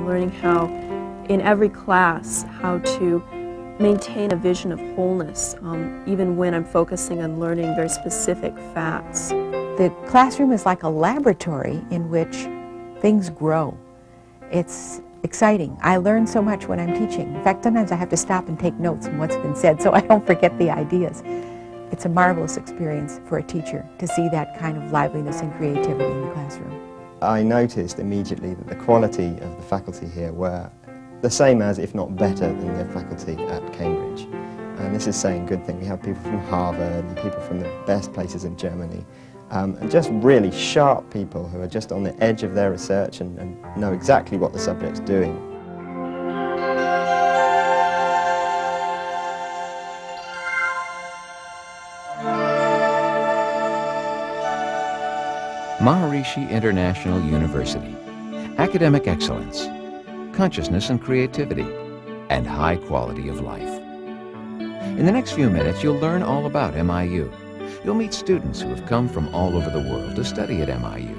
learning how, in every class, how to maintain a vision of wholeness, even when I'm focusing on learning very specific facts. The classroom is like a laboratory in which things grow. It's exciting. I learn so much when I'm teaching. In fact, sometimes I have to stop and take notes on what's been said so I don't forget the ideas. It's a marvelous experience for a teacher to see that kind of liveliness and creativity in the classroom. I noticed immediately that the quality of the faculty here were the same as, if not better, than the faculty at Cambridge. And this is saying good thing. We have people from Harvard and people from the best places in Germany. And just really sharp people who are just on the edge of their research and know exactly what the subject's doing. Maharishi International University. Academic excellence, consciousness and creativity, and high quality of life. In the next few minutes, you'll learn all about MIU. You'll meet students who have come from all over the world to study at MIU.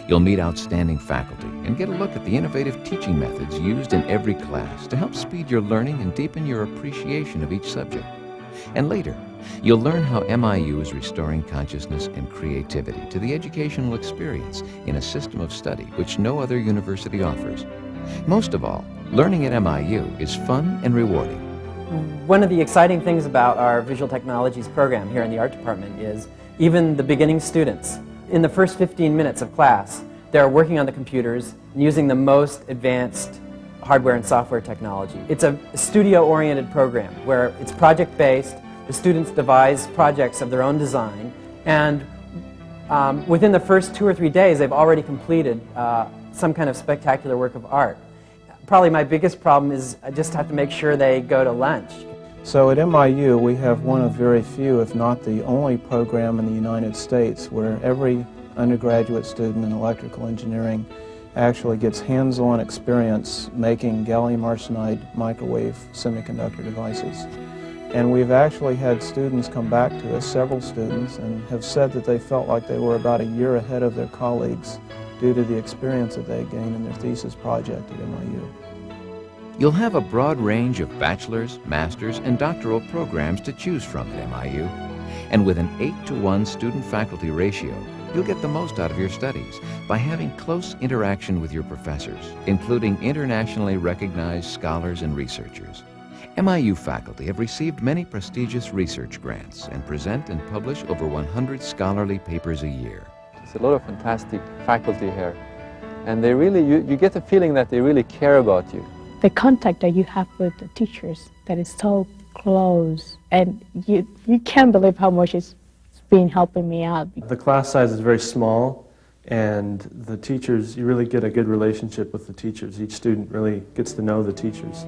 You'll meet outstanding faculty and get a look at the innovative teaching methods used in every class to help speed your learning and deepen your appreciation of each subject. And later, you'll learn how MIU is restoring consciousness and creativity to the educational experience in a system of study which no other university offers. Most of all, learning at MIU is fun and rewarding. One of the exciting things about our visual technologies program here in the art department is even the beginning students, in the first 15 minutes of class, they're working on the computers and using the most advanced hardware and software technology. It's a studio-oriented program where it's project-based. The students devise projects of their own design, and within the first 2 or 3 days, they've already completed some kind of spectacular work of art. Probably my biggest problem is I just have to make sure they go to lunch. So at MIU, we have one of very few, if not the only program in the United States where every undergraduate student in electrical engineering actually gets hands-on experience making gallium arsenide microwave semiconductor devices. And we've actually had students come back to us, several students, and have said that they felt like they were about a year ahead of their colleagues due to the experience that they gained in their thesis project at MIU. You'll have a broad range of bachelor's, master's, and doctoral programs to choose from at MIU. And with an 8-to-1 student-faculty ratio, you'll get the most out of your studies by having close interaction with your professors, including internationally recognized scholars and researchers. MIU faculty have received many prestigious research grants and present and publish over 100 scholarly papers a year. There's a lot of fantastic faculty here, and they really, you get the feeling that they really care about you. The contact that you have with the teachers, that is so close, and you can't believe how much it's been helping me out. The class size is very small, and the teachers, you really get a good relationship with the teachers. Each student really gets to know the teachers.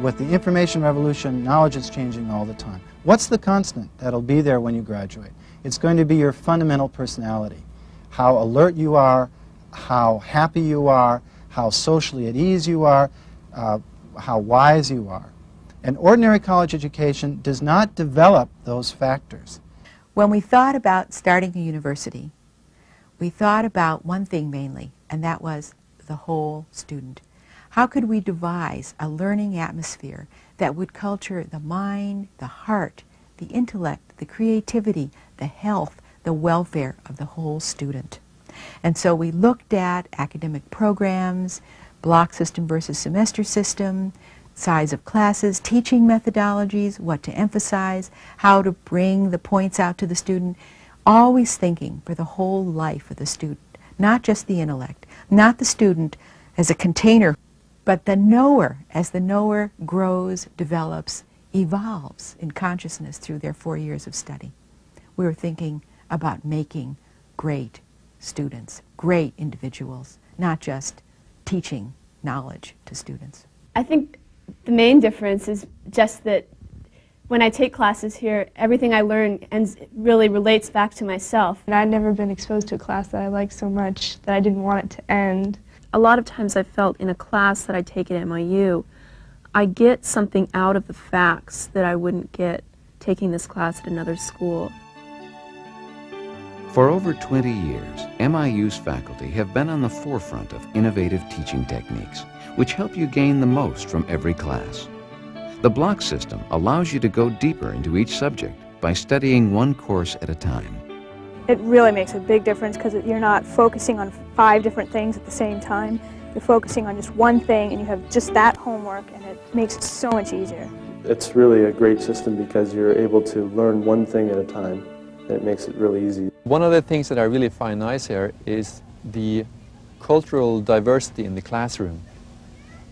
With the information revolution, knowledge is changing all the time. What's the constant that'll be there when you graduate? It's going to be your fundamental personality. How alert you are, how happy you are, how socially at ease you are, how wise you are. An ordinary college education does not develop those factors. When we thought about starting a university, we thought about one thing mainly, and that was the whole student. How could we devise a learning atmosphere that would culture the mind, the heart, the intellect, the creativity, the health, the welfare of the whole student? And so we looked at academic programs, block system versus semester system, size of classes, teaching methodologies, what to emphasize, how to bring the points out to the student, always thinking for the whole life of the student, not just the intellect, not the student as a container, but the knower, as the knower grows, develops, evolves in consciousness through their 4 years of study. We were thinking about making great students, great individuals, not just teaching knowledge to students. I think the main difference is just that when I take classes here, everything I learn really relates back to myself. And I'd never been exposed to a class that I liked so much that I didn't want it to end. A lot of times I felt in a class that I take at MIU, I get something out of the facts that I wouldn't get taking this class at another school. For over 20 years, MIU's faculty have been on the forefront of innovative teaching techniques, which help you gain the most from every class. The block system allows you to go deeper into each subject by studying one course at a time. It really makes a big difference because you're not focusing on 5 different things at the same time. You're focusing on just one thing and you have just that homework, and it makes it so much easier. It's really a great system because you're able to learn one thing at a time, and it makes it really easy. One of the things that I really find nice here is the cultural diversity in the classroom.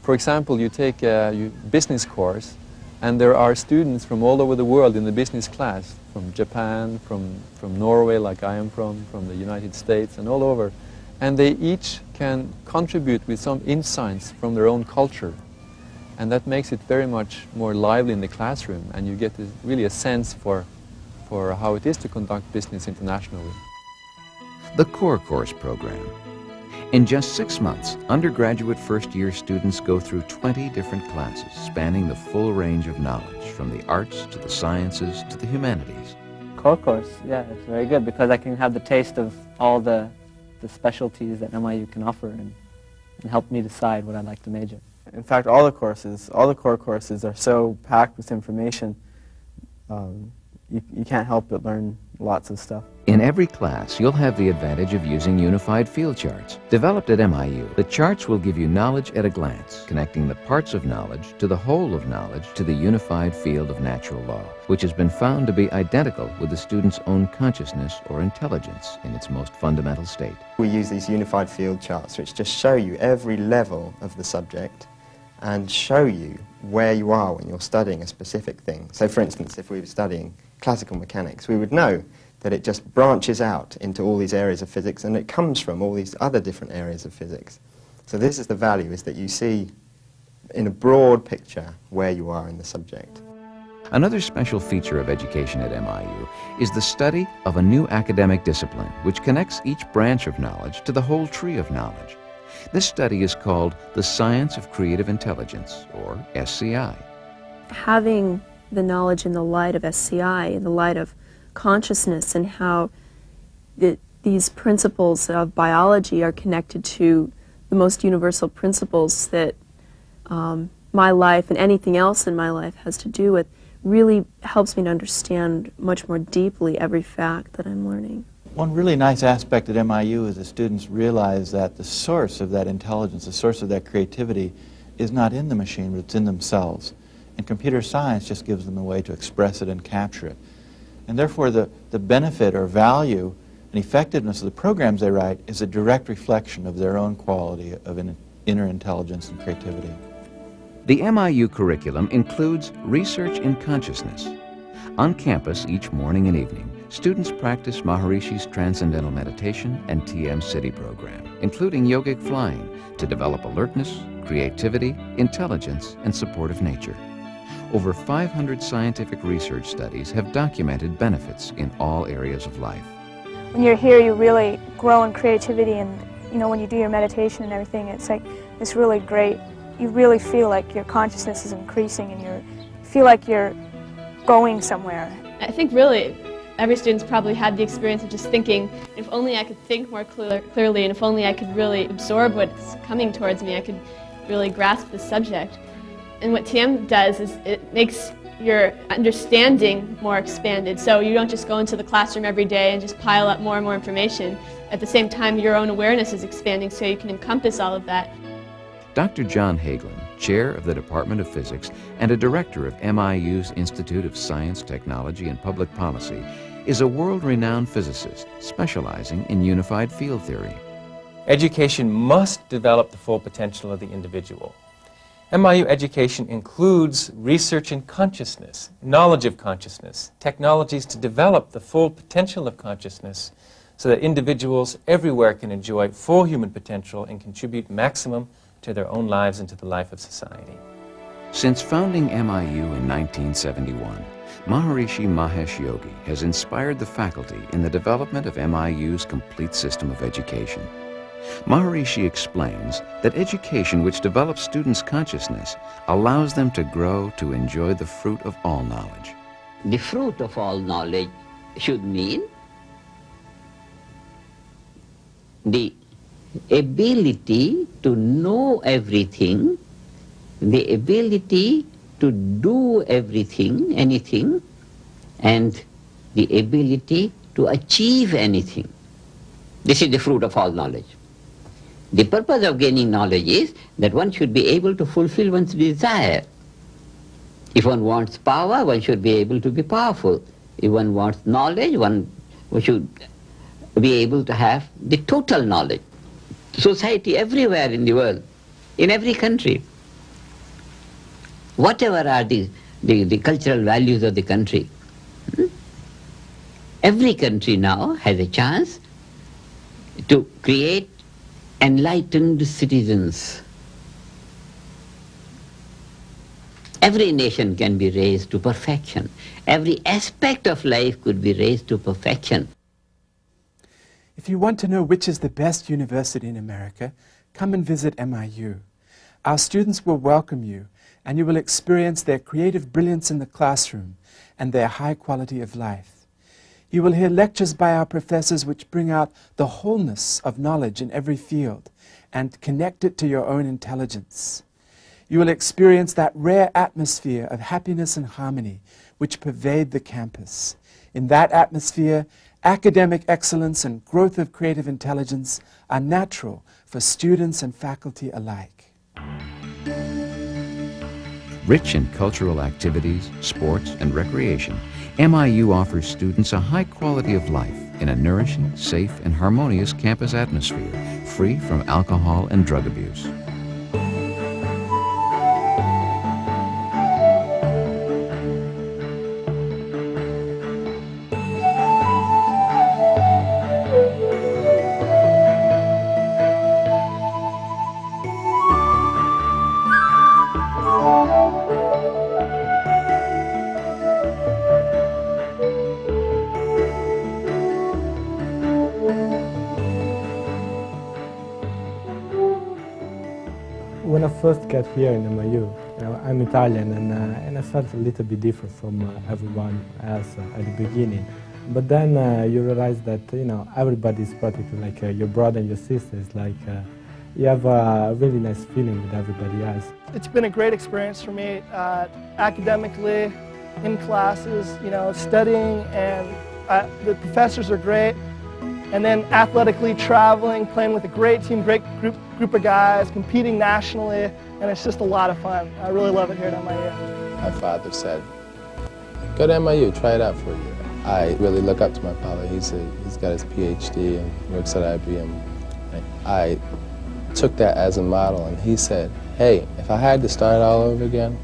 For example, you take a business course, and there are students from all over the world in the business class, from Japan, from Norway, like I am from the United States, and all over. And they each can contribute with some insights from their own culture. And that makes it very much more lively in the classroom, and you get really a sense for how it is to conduct business internationally. The Core Course program. In just 6 months, undergraduate first-year students go through 20 different classes spanning the full range of knowledge, from the arts to the sciences to the humanities. Core course, yeah, it's very good because I can have the taste of all the specialties that MIU can offer and help me decide what I'd like to major. In fact, all the core courses are so packed with information, you can't help but learn lots of stuff. In every class, you'll have the advantage of using unified field charts. Developed at MIU, the charts will give you knowledge at a glance, connecting the parts of knowledge to the whole of knowledge to the unified field of natural law, which has been found to be identical with the student's own consciousness or intelligence in its most fundamental state. We use these unified field charts which just show you every level of the subject and show you where you are when you're studying a specific thing. So for instance, if we were studying classical mechanics, we would know that it just branches out into all these areas of physics, and it comes from all these other different areas of physics. So this is the value, is that you see in a broad picture where you are in the subject. Another special feature of education at MIU is the study of a new academic discipline which connects each branch of knowledge to the whole tree of knowledge. This study is called the Science of Creative Intelligence, or SCI. Having the knowledge in the light of SCI, in the light of consciousness, and how these principles of biology are connected to the most universal principles that my life and anything else in my life has to do with, really helps me to understand much more deeply every fact that I'm learning. One really nice aspect at MIU is the students realize that the source of that intelligence, the source of that creativity, is not in the machine, but it's in themselves. And computer science just gives them a way to express it and capture it. And therefore the benefit or value and effectiveness of the programs they write is a direct reflection of their own quality of inner intelligence and creativity. The MIU curriculum includes research in consciousness. On campus each morning and evening, students practice Maharishi's Transcendental Meditation and TM City program, including yogic flying, to develop alertness, creativity, intelligence, and support of nature. Over 500 scientific research studies have documented benefits in all areas of life. When you're here, you really grow in creativity, and when you do your meditation and everything, it's really great. You really feel like your consciousness is increasing, and you feel like you're going somewhere. I think really every student's probably had the experience of just thinking, if only I could think more clearly, and if only I could really absorb what's coming towards me, I could really grasp the subject. And what TM does is it makes your understanding more expanded, so you don't just go into the classroom every day and just pile up more and more information. At the same time, your own awareness is expanding, so you can encompass all of that. Dr. John Hagelin, chair of the Department of Physics and a director of MIU's Institute of Science, Technology, and Public Policy, is a world-renowned physicist specializing in unified field theory. Education must develop the full potential of the individual. MIU education includes research in consciousness, knowledge of consciousness, technologies to develop the full potential of consciousness so that individuals everywhere can enjoy full human potential and contribute maximum to their own lives and to the life of society. Since founding MIU in 1971, Maharishi Mahesh Yogi has inspired the faculty in the development of MIU's complete system of education. Maharishi explains that education which develops students' consciousness allows them to grow to enjoy the fruit of all knowledge. The fruit of all knowledge should mean the ability to know everything, the ability to do everything, anything, and the ability to achieve anything. This is the fruit of all knowledge. The purpose of gaining knowledge is that one should be able to fulfill one's desire. If one wants power, one should be able to be powerful. If one wants knowledge, one should be able to have the total knowledge. Society everywhere in the world, in every country, whatever are the cultural values of the country, every country now has a chance to create enlightened citizens. Every nation can be raised to perfection. Every aspect of life could be raised to perfection. If you want to know which is the best university in America, come and visit MIU. Our students will welcome you, and you will experience their creative brilliance in the classroom and their high quality of life. You will hear lectures by our professors which bring out the wholeness of knowledge in every field and connect it to your own intelligence. You will experience that rare atmosphere of happiness and harmony which pervade the campus. In that atmosphere, academic excellence and growth of creative intelligence are natural for students and faculty alike. Rich in cultural activities, sports, and recreation, MIU offers students a high quality of life in a nourishing, safe, and harmonious campus atmosphere, free from alcohol and drug abuse. When I first got here in MIU, I'm Italian and I felt a little bit different from everyone else at the beginning. But then you realize that everybody's practically like your brother and your sisters. Like you have a really nice feeling with everybody else. It's been a great experience for me, academically, in classes, studying, and the professors are great. And then athletically, traveling, playing with a great team, great group of guys, competing nationally, and it's just a lot of fun. I really love it here at MIU. My father said, go to MIU, try it out for a year. I really look up to my father. He's got his PhD and works at IBM. I took that as a model, and he said, hey, if I had to start all over again,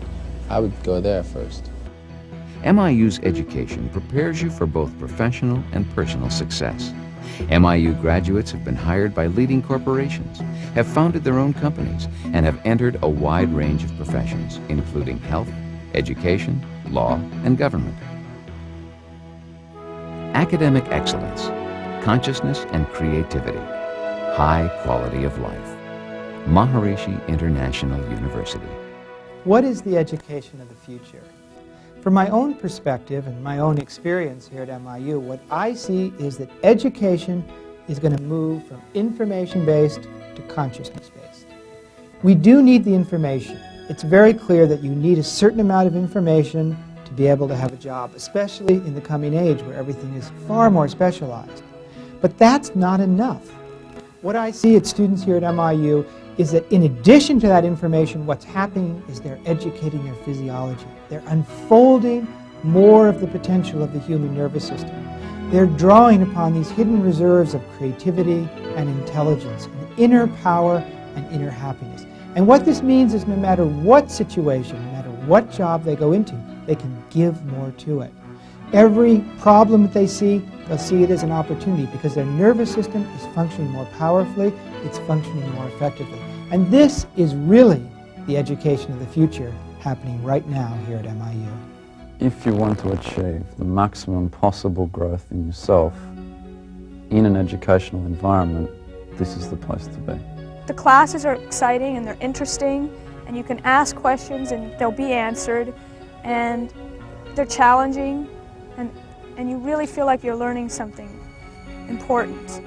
I would go there first. MIU's education prepares you for both professional and personal success. MIU graduates have been hired by leading corporations, have founded their own companies, and have entered a wide range of professions, including health, education, law, and government. Academic excellence, consciousness and creativity, high quality of life. Maharishi International University. What is the education of the future? From my own perspective and my own experience here at MIU, what I see is that education is going to move from information-based to consciousness-based. We do need the information. It's very clear that you need a certain amount of information to be able to have a job, especially in the coming age where everything is far more specialized. But that's not enough. What I see at students here at MIU is that in addition to that information, what's happening is they're educating their physiology. They're unfolding more of the potential of the human nervous system. They're drawing upon these hidden reserves of creativity and intelligence, and inner power and inner happiness. And what this means is no matter what situation, no matter what job they go into, they can give more to it. Every problem that they see, they'll see it as an opportunity because their nervous system is functioning more powerfully, it's functioning more effectively. And this is really the education of the future happening right now here at MIU. If you want to achieve the maximum possible growth in yourself in an educational environment, this is the place to be. The classes are exciting and they're interesting, and you can ask questions and they'll be answered, and they're challenging, and you really feel like you're learning something important.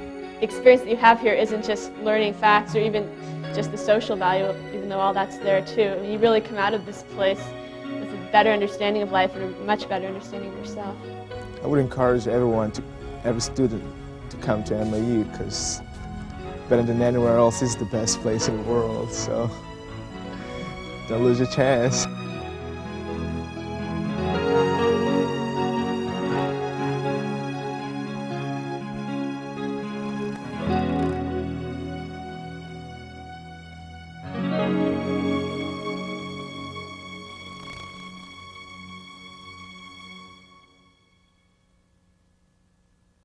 experience that you have here isn't just learning facts or even just the social value, even though all that's there too. I mean, you really come out of this place with a better understanding of life and a much better understanding of yourself. I would encourage every student to come to MIU, because better than anywhere else is the best place in the world, so don't lose your chance.